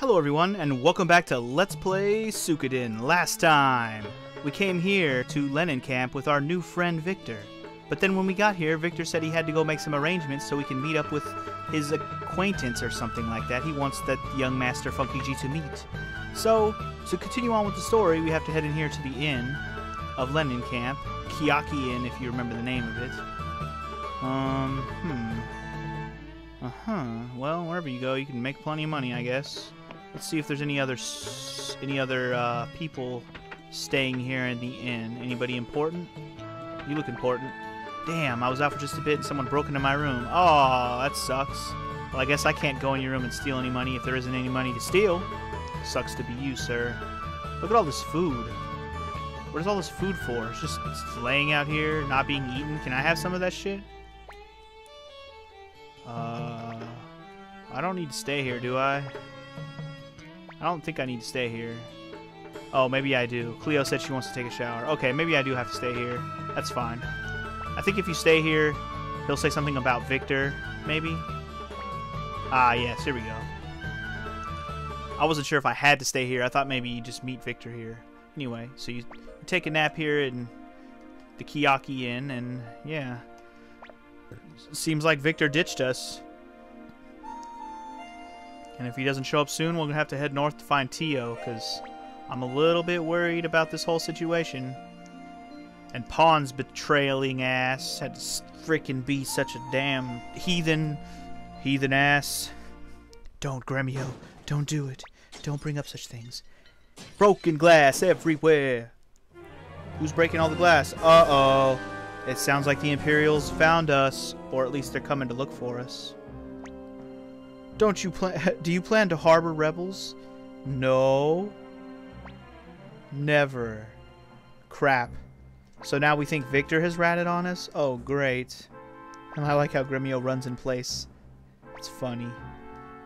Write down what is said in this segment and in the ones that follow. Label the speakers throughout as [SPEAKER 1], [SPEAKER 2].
[SPEAKER 1] Hello everyone, and welcome back to Let's Play Suikoden. Last time, we came here to Lenin Camp with our new friend Viktor. But then when we got here, Viktor said he had to go make some arrangements so we can meet up with his acquaintance or something like that. He wants that young Master Funky G to meet. So, to continue on with the story, we have to head in here to the inn of Lenin Camp. Kiyaki Inn, if you remember the name of it. Well, wherever you go, you can make plenty of money, I guess. Let's see if there's any other people staying here in the inn. Anybody important? You look important. Damn, I was out for just a bit and someone broke into my room. Oh, that sucks. Well, I guess I can't go in your room and steal any money if there isn't any money to steal. Sucks to be you, sir. Look at all this food. What is all this food for? It's just laying out here, not being eaten. Can I have some of that shit? I don't need to stay here, do I? I don't think I need to stay here. Oh, maybe I do. Cleo said she wants to take a shower. Okay, maybe I do have to stay here. That's fine. I think if you stay here, he'll say something about Viktor, maybe? Ah, yes, here we go. I wasn't sure if I had to stay here. I thought maybe you just meet Viktor here. Anyway, so you take a nap here in the Kiyaki Inn, and yeah. Seems like Viktor ditched us. And if he doesn't show up soon, we're going to have to head north to find Tio, because I'm a little bit worried about this whole situation. And Pawn's betraying ass had to freaking be such a damn heathen ass. Don't, Gremio. Don't do it. Don't bring up such things. Broken glass everywhere. Who's breaking all the glass? Uh-oh. It sounds like the Imperials found us, or at least they're coming to look for us. Do you plan to harbor rebels? No. Never. Crap. So now we think Viktor has ratted on us? Oh, great. And I like how Gremio runs in place. It's funny.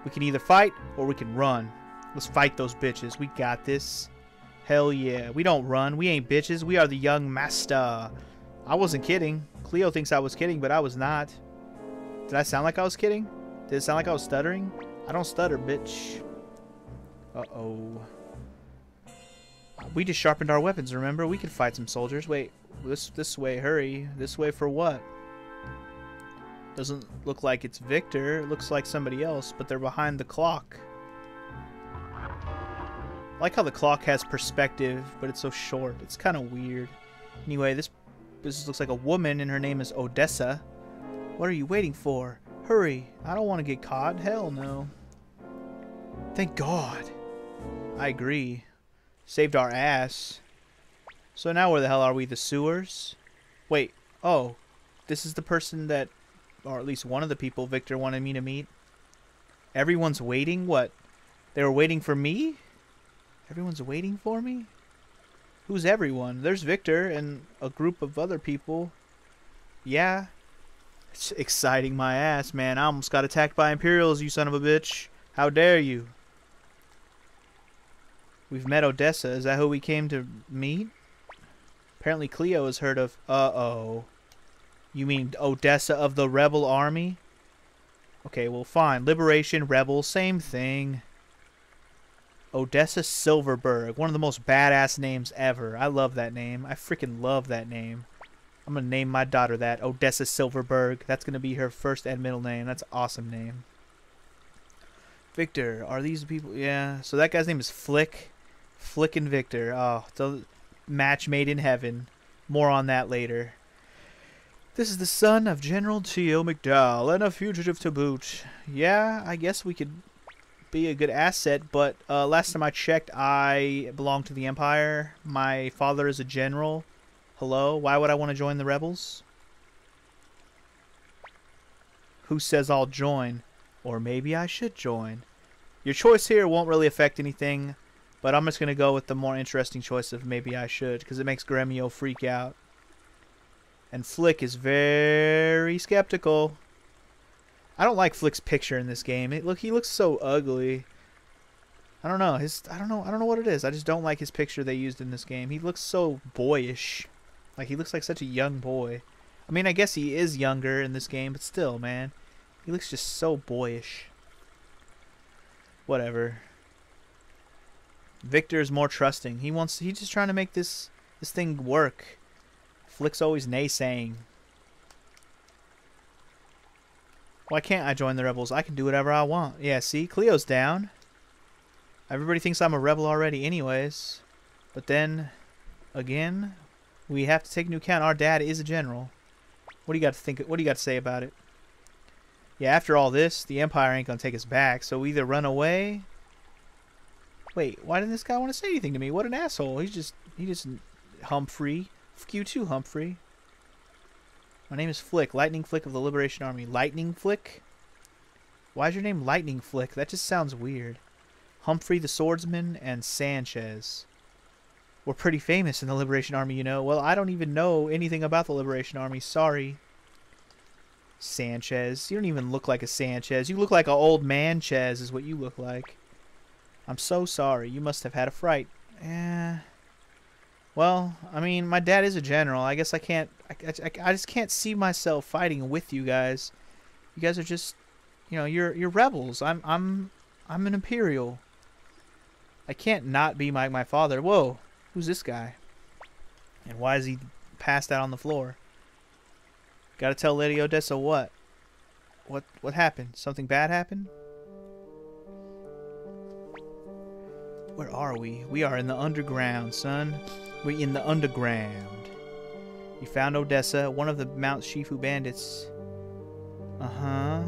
[SPEAKER 1] We can either fight, or we can run. Let's fight those bitches. We got this. Hell yeah. We don't run. We ain't bitches. We are the young master. I wasn't kidding. Cleo thinks I was kidding, but I was not. Did I sound like I was kidding? Did it sound like I was stuttering? I don't stutter, bitch. Uh-oh. We just sharpened our weapons, remember? We could fight some soldiers. Wait, this way, hurry. This way for what? Doesn't look like it's Viktor. It looks like somebody else, but they're behind the clock. I like how the clock has perspective, but it's so short. It's kind of weird. Anyway, this looks like a woman, and her name is Odessa. What are you waiting for? Hurry. I don't want to get caught. Hell no. Thank God. I agree. Saved our ass. So now where the hell are we? The sewers? Wait. Oh. This is the person that, or at least one of the people Viktor wanted me to meet. Everyone's waiting? What? They were waiting for me? Everyone's waiting for me? Who's everyone? There's Viktor and a group of other people. Yeah. It's exciting my ass, man. I almost got attacked by Imperials, you son of a bitch. How dare you? We've met Odessa. Is that who we came to meet? Apparently Cleo has heard of... Uh-oh. You mean Odessa of the Rebel Army? Okay, well, fine. Liberation, Rebel, same thing. Odessa Silverberg. One of the most badass names ever. I love that name. I freaking love that name. I'm going to name my daughter that. Odessa Silverberg. That's going to be her first and middle name. That's an awesome name. Viktor. Are these people? Yeah. So that guy's name is Flick. Flick and Viktor. Oh, it's a match made in heaven. More on that later. This is the son of General Tio McDowell and a fugitive to boot. Yeah, I guess we could be a good asset, but last time I checked, I belong to the Empire. My father is a general. Hello? Why would I want to join the rebels? Who says I'll join? Or maybe I should join. Your choice here won't really affect anything, but I'm just going to go with the more interesting choice of maybe I should, because it makes Gremio freak out. And Flick is very skeptical. I don't like Flick's picture in this game. He looks so ugly. I don't know. I don't know what it is. I just don't like his picture they used in this game. He looks so boyish. Like, he looks like such a young boy. I mean, I guess he is younger in this game, but still, man. He looks just so boyish. Whatever. Victor is more trusting. He's just trying to make this thing work. Flick's always naysaying. Why can't I join the rebels? I can do whatever I want. Yeah, see? Cleo's down. Everybody thinks I'm a rebel already anyways. But then, again, we have to take into account our dad is a general. What do you got to think? What do you got to say about it? Yeah, after all this, the Empire ain't gonna take us back, so we either run away. Wait, why didn't this guy want to say anything to me? What an asshole. He just Humphrey. Fuck you too, Humphrey. My name is Flick, Lightning Flick of the Liberation Army. Lightning Flick? Why is your name Lightning Flick? That just sounds weird. Humphrey the Swordsman and Sanchez. We're pretty famous in the Liberation Army, you know. Well, I don't even know anything about the Liberation Army. Sorry. Sanchez. You don't even look like a Sanchez. You look like an old man Chez is what you look like. I'm so sorry. You must have had a fright. Well, I mean, my dad is a general. I guess I can't... I just can't see myself fighting with you guys. You guys are just... You know, you're rebels. I'm an Imperial. I can't not be my father. Whoa. Who's this guy? And why is he passed out on the floor? Gotta tell Lady Odessa what? What happened? Something bad happened? Where are we? We are in the underground, son. We're in the underground. You found Odessa, one of the Mount Shifu bandits. Uh-huh.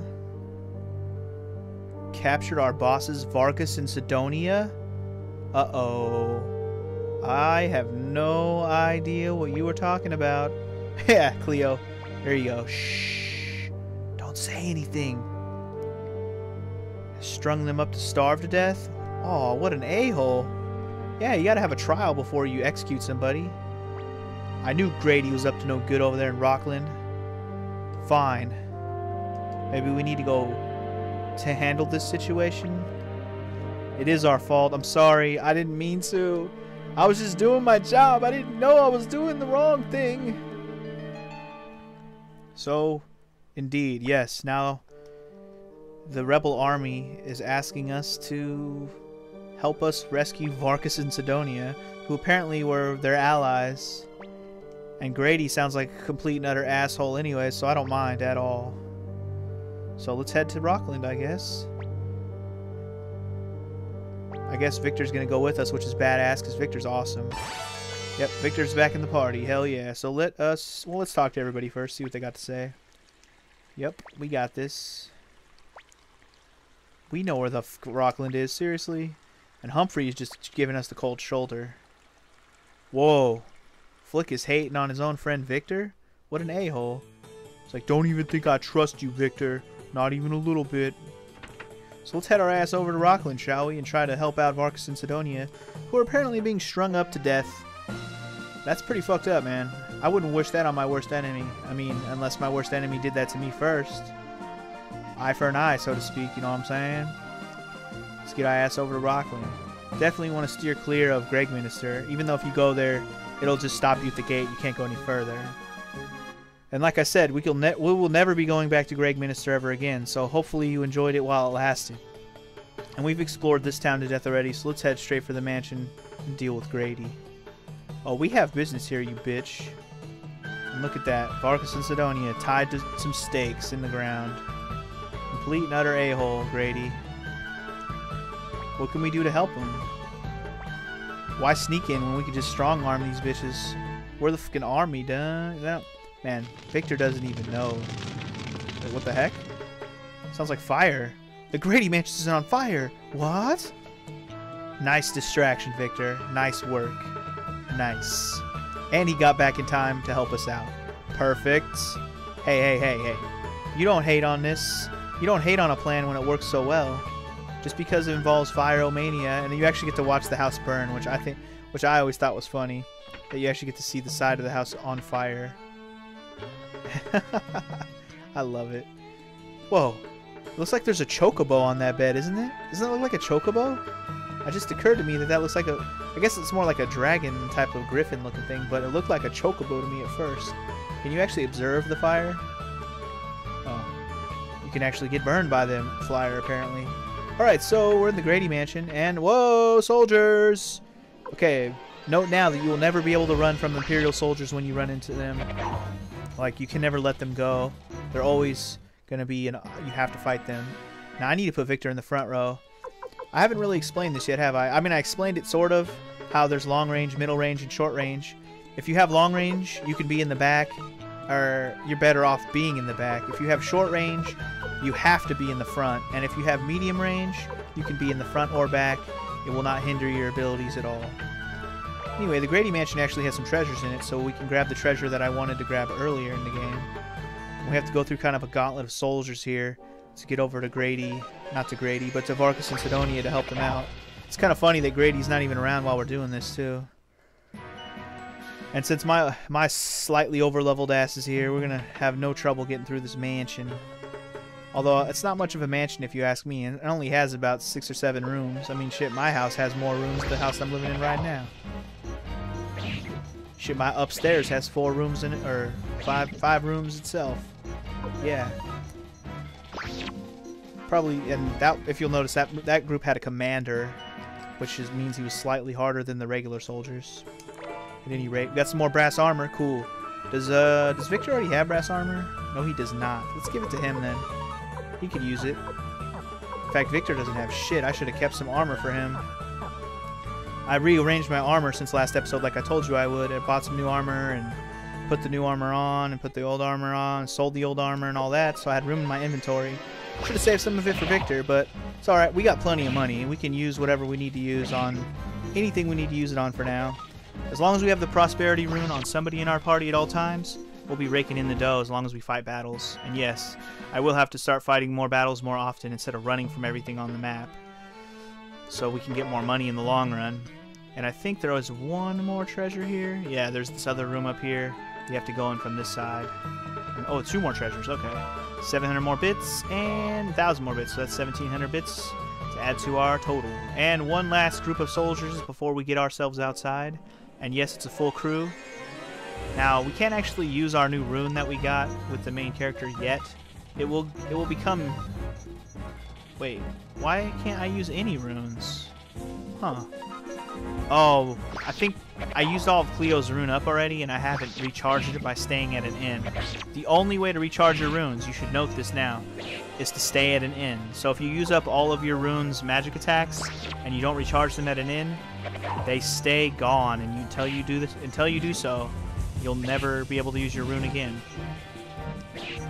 [SPEAKER 1] Captured our bosses, Vargas and Sidonia? Uh-oh. I have no idea what you were talking about. Yeah, Cleo. There you go. Shh. Don't say anything. Strung them up to starve to death? Oh, what an a-hole. Yeah, you gotta have a trial before you execute somebody. I knew Grady was up to no good over there in Rockland. Fine. Maybe we need to go to handle this situation. It is our fault. I'm sorry. I didn't mean to. I was just doing my job. I didn't know I was doing the wrong thing. So, indeed, yes. Now, the rebel army is asking us to help us rescue Vargas and Sidonia, who apparently were their allies. And Grady sounds like a complete and utter asshole anyway, so I don't mind at all. So let's head to Rockland, I guess. I guess Victor's gonna go with us, which is badass, because Victor's awesome. Yep, Victor's back in the party. Hell yeah. So let's talk to everybody first, see what they got to say. Yep, we got this. We know where the Rockland is, seriously. And Humphrey is just giving us the cold shoulder. Whoa. Flick is hating on his own friend Victor? What an a-hole. It's like, don't even think I trust you, Victor. Not even a little bit. So let's head our ass over to Rockland, shall we? And try to help out Vargas and Sidonia, who are apparently being strung up to death. That's pretty fucked up, man. I wouldn't wish that on my worst enemy. I mean, unless my worst enemy did that to me first. Eye for an eye, so to speak, you know what I'm saying? Let's get our ass over to Rockland. Definitely want to steer clear of Greg Minister, even though if you go there, it'll just stop you at the gate. You can't go any further. And like I said, we will never be going back to Greg Minister ever again, so hopefully you enjoyed it while it lasted. And we've explored this town to death already, so let's head straight for the mansion and deal with Grady. Oh, we have business here, you bitch. And look at that. Vargas and Sidonia tied to some stakes in the ground. Complete and utter a-hole, Grady. What can we do to help him? Why sneak in when we could just strong-arm these bitches? We're the fucking army, duh. Man, Victor doesn't even know. Wait, what the heck? Sounds like fire. The Grady Mansion is on fire. What? Nice distraction, Victor. Nice work. Nice. And he got back in time to help us out. Perfect. Hey. You don't hate on this. You don't hate on a plan when it works so well. Just because it involves Fire-O-Mania, and you actually get to watch the house burn, which I always thought was funny. That you actually get to see the side of the house on fire. I love it. Whoa. It looks like there's a chocobo on that bed, isn't it? Doesn't it look like a chocobo? It just occurred to me that looks like a... I guess it's more like a dragon type of griffin looking thing, but it looked like a chocobo to me at first. Can you actually observe the fire? Oh. You can actually get burned by the flyer, apparently. Alright, so we're in the Grady Mansion, and whoa, soldiers! Okay, note now that you will never be able to run from Imperial soldiers when you run into them. Like, you can never let them go. They're always going to be, you have to fight them. Now, I need to put Viktor in the front row. I haven't really explained this yet, have I? I mean, I explained it sort of, how there's long range, middle range, and short range. If you have long range, you can be in the back, or you're better off being in the back. If you have short range, you have to be in the front. And if you have medium range, you can be in the front or back. It will not hinder your abilities at all. Anyway, the Grady Mansion actually has some treasures in it, so we can grab the treasure that I wanted to grab earlier in the game. We have to go through kind of a gauntlet of soldiers here to get over to Grady, not to Grady, but to Varkas and Sidonia to help them out. It's kind of funny that Grady's not even around while we're doing this, too. And since my slightly over-leveled ass is here, we're going to have no trouble getting through this mansion. Although, it's not much of a mansion if you ask me, and it only has about 6 or 7 rooms. I mean, shit, my house has more rooms than the house I'm living in right now. Shit, my upstairs has 4 rooms in it, or 5 rooms itself. Yeah. Probably, and that, if you'll notice, that group had a commander, which means he was slightly harder than the regular soldiers. At any rate, we got some more brass armor. Cool. Does Viktor already have brass armor? No, he does not. Let's give it to him then. He could use it. In fact, Viktor doesn't have shit. I should have kept some armor for him. I rearranged my armor since last episode, like I told you I would. I bought some new armor and put the new armor on and put the old armor on, sold the old armor and all that, so I had room in my inventory. Should have saved some of it for Viktor, but it's alright. We got plenty of money, and we can use whatever we need to use on anything we need to use it on for now. As long as we have the prosperity rune on somebody in our party at all times, we'll be raking in the dough as long as we fight battles. And yes, I will have to start fighting more battles more often instead of running from everything on the map, so we can get more money in the long run. And I think there was one more treasure here. Yeah, there's this other room up here. You have to go in from this side. And, oh, 2 more treasures. Okay. 700 more bits and 1,000 more bits. So that's 1,700 bits to add to our total. And one last group of soldiers before we get ourselves outside. And yes, it's a full crew. Now, we can't actually use our new rune that we got with the main character yet. It will become... Wait, why can't I use any runes? Huh. Oh, I think I used all of Cleo's rune up already, and I haven't recharged it by staying at an inn. The only way to recharge your runes, you should note this now, is to stay at an inn. So if you use up all of your runes' magic attacks, and you don't recharge them at an inn, they stay gone, and until you do so, you'll never be able to use your rune again.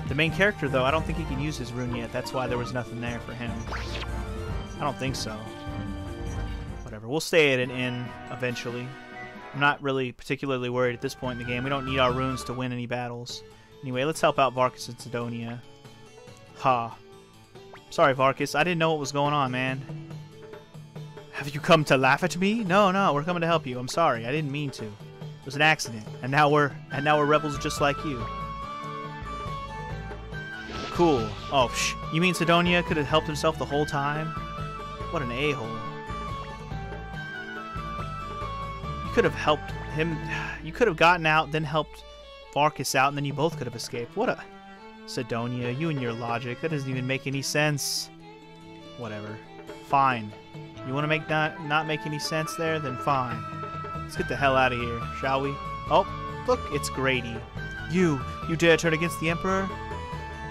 [SPEAKER 1] The main character, though, I don't think he can use his rune yet. That's why there was nothing there for him. I don't think so. Whatever. We'll stay at an inn eventually. I'm not really particularly worried at this point in the game. We don't need our runes to win any battles. Anyway, let's help out Varkas and Sidonia. Ha. Sorry, Varkas. I didn't know what was going on, man. Have you come to laugh at me? No, we're coming to help you. I'm sorry. I didn't mean to. It was an accident. And now we're rebels just like you. Cool. Oh, you mean Sidonia could have helped himself the whole time? What an a-hole. You could have helped him. You could have gotten out, then helped Varkas out, and then you both could have escaped. What a... Sidonia, you and your logic. That doesn't even make any sense. Whatever. Fine. You want to not make any sense there? Then fine. Let's get the hell out of here, shall we? Oh, look, it's Grady. You dare turn against the Emperor?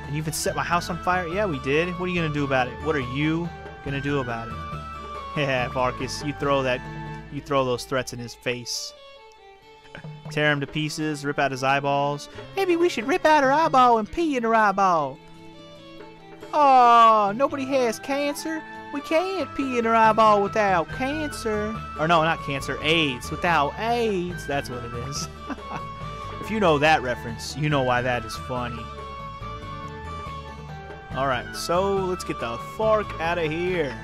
[SPEAKER 1] And you even set my house on fire? Yeah, we did. What are you going to do about it? What are you going to do about it? Yeah, Varkas, you throw those threats in his face. Tear him to pieces, rip out his eyeballs. Maybe we should rip out her eyeball and pee in her eyeball. Oh, nobody has cancer. We can't pee in her eyeball without cancer. Or no, not cancer, AIDS. Without AIDS. That's what it is. If you know that reference, you know why that is funny. Alright, so let's get the fork out of here.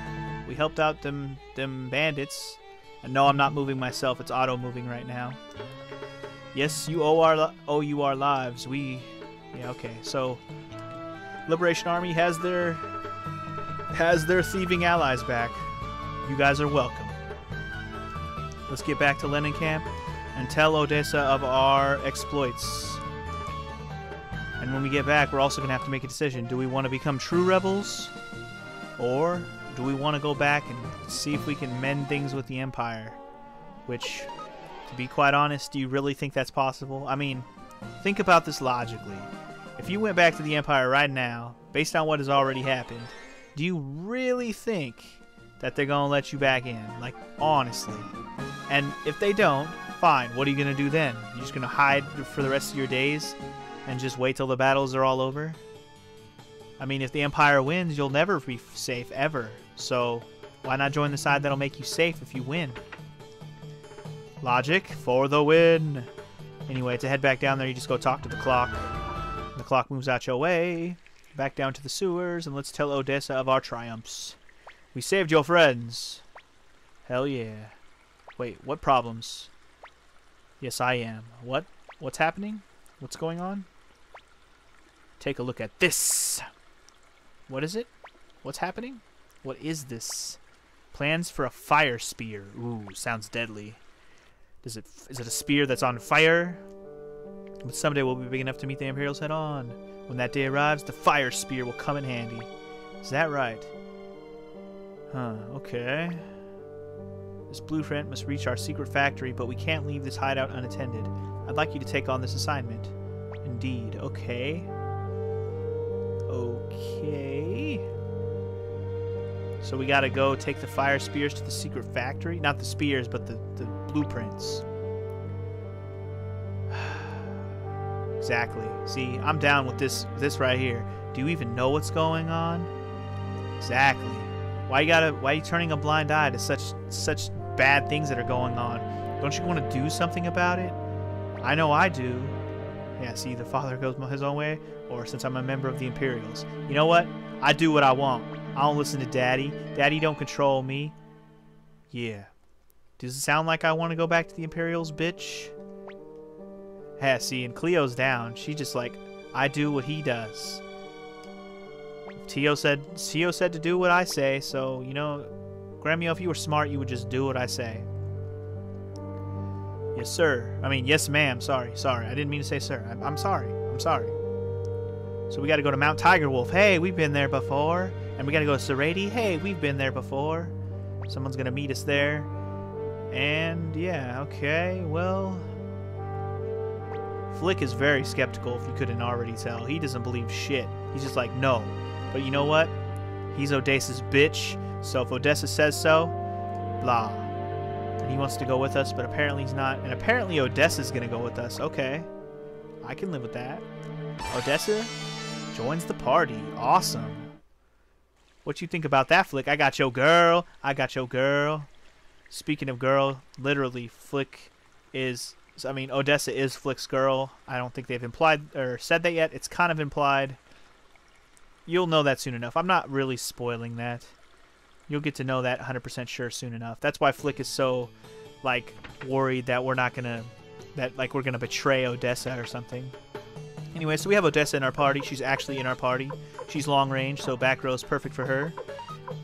[SPEAKER 1] We helped out them bandits. And no, I'm not moving myself. It's auto-moving right now. Yes, you owe you our lives. Yeah, okay. So, Liberation Army has their thieving allies back. You guys are welcome. Let's get back to Lenin Camp and tell Odessa of our exploits. And when we get back, we're also going to have to make a decision. Do we want to become true rebels? Or do we want to go back and see if we can mend things with the Empire? Which, to be quite honest, do you really think that's possible? I mean, think about this logically. If you went back to the Empire right now, based on what has already happened, do you really think that they're going to let you back in? Like, honestly. And if they don't, fine. What are you going to do then? You're just going to hide for the rest of your days and just wait till the battles are all over? I mean, if the Empire wins, you'll never be safe, ever. So, why not join the side that'll make you safe if you win? Logic for the win. Anyway, to head back down there, you just go talk to the clock. The clock moves out your way. Back down to the sewers, and let's tell Odessa of our triumphs. We saved your friends. Hell yeah. Wait, what problems? Yes, I am. What? What's happening? What's going on? Take a look at this. What is it? What's happening? What is this? Plans for a fire spear. Ooh, sounds deadly. Is it a spear that's on fire? But someday we'll be big enough to meet the Imperials head on. When that day arrives, the fire spear will come in handy. Is that right? Huh, okay. This blueprint must reach our secret factory, but we can't leave this hideout unattended. I'd like you to take on this assignment. Indeed, okay. Okay. So we gotta go take the fire spears to the secret factory? Not the spears, but the blueprints. Exactly. See, I'm down with this right here. Do you even know what's going on? Exactly. Why are you turning a blind eye to such bad things that are going on? Don't you want to do something about it? I know I do. Yeah, see, the father goes his own way, or since I'm a member of the Imperials. You know what? I do what I want. I don't listen to Daddy. Daddy don't control me. Yeah. Does it sound like I want to go back to the Imperials, bitch? Yeah, see, and Cleo's down. She just like, I do what he does. Tio said to do what I say, so, you know, Gremio, if you were smart, you would just do what I say. Yes, sir. I mean, yes, ma'am. Sorry. I didn't mean to say sir. I'm sorry. So we got to go to Mount Tiger Wolf. Hey, we've been there before. And we got to go to Serati. Hey, we've been there before. Someone's going to meet us there. And, yeah, okay, well... Flick is very skeptical, if you couldn't already tell. He doesn't believe shit. He's just like, no. But you know what? He's Odessa's bitch. So if Odessa says so, blah. And he wants to go with us, but apparently he's not. And apparently Odessa's going to go with us. Okay. I can live with that. Odessa joins the party. Awesome. What you think about that, Flick? I got your girl. Speaking of girl, literally, Flick is... I mean, Odessa is Flick's girl. I don't think they've implied or said that yet. It's kind of implied. You'll know that soon enough. I'm not really spoiling that. You'll get to know that 100% sure soon enough. That's why Flick is so, like, worried that we're not gonna... that, like, we're gonna betray Odessa or something. Anyway, so we have Odessa in our party. She's actually in our party. She's long range, so back row is perfect for her.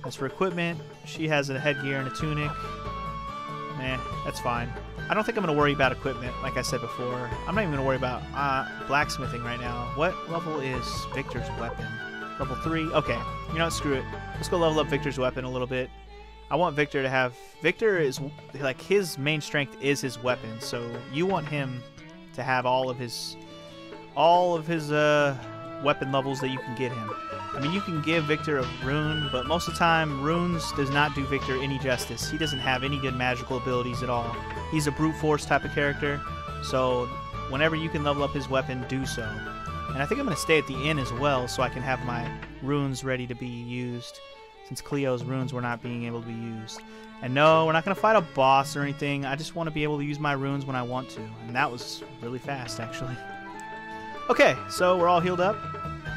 [SPEAKER 1] As for equipment, she has a headgear and a tunic. That's fine. I don't think I'm going to worry about equipment, like I said before. I'm not even going to worry about blacksmithing right now. What level is Viktor's weapon? Level 3? Okay. You know what? Screw it. Let's go level up Viktor's weapon a little bit. I want Viktor to have... Viktor is... like, his main strength is his weapon, so you want him to have all of his weapon levels that you can get him. I mean, you can give Viktor a rune, but most of the time, runes does not do Viktor any justice. He doesn't have any good magical abilities at all. He's a brute force type of character, so whenever you can level up his weapon, do so. And I think I'm going to stay at the inn as well, so I can have my runes ready to be used, since Cleo's runes were not being able to be used. And no, we're not going to fight a boss or anything. I just want to be able to use my runes when I want to, and that was really fast, actually. Okay, so we're all healed up.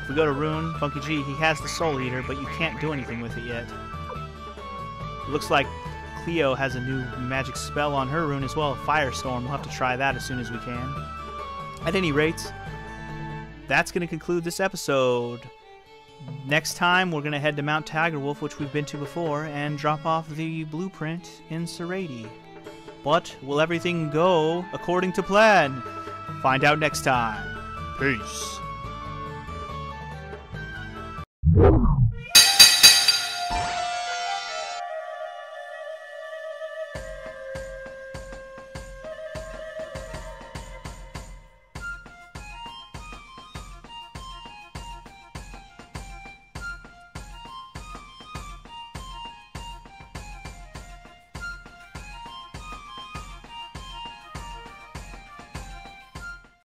[SPEAKER 1] If we go to Rune, Funky G, he has the Soul Eater, but you can't do anything with it yet. It looks like Cleo has a new magic spell on her rune as well, Firestorm. We'll have to try that as soon as we can. At any rate, that's going to conclude this episode. Next time, we're going to head to Mount Tiger Wolf, which we've been to before, and drop off the blueprint in Serati. But will everything go according to plan? Find out next time. Peace.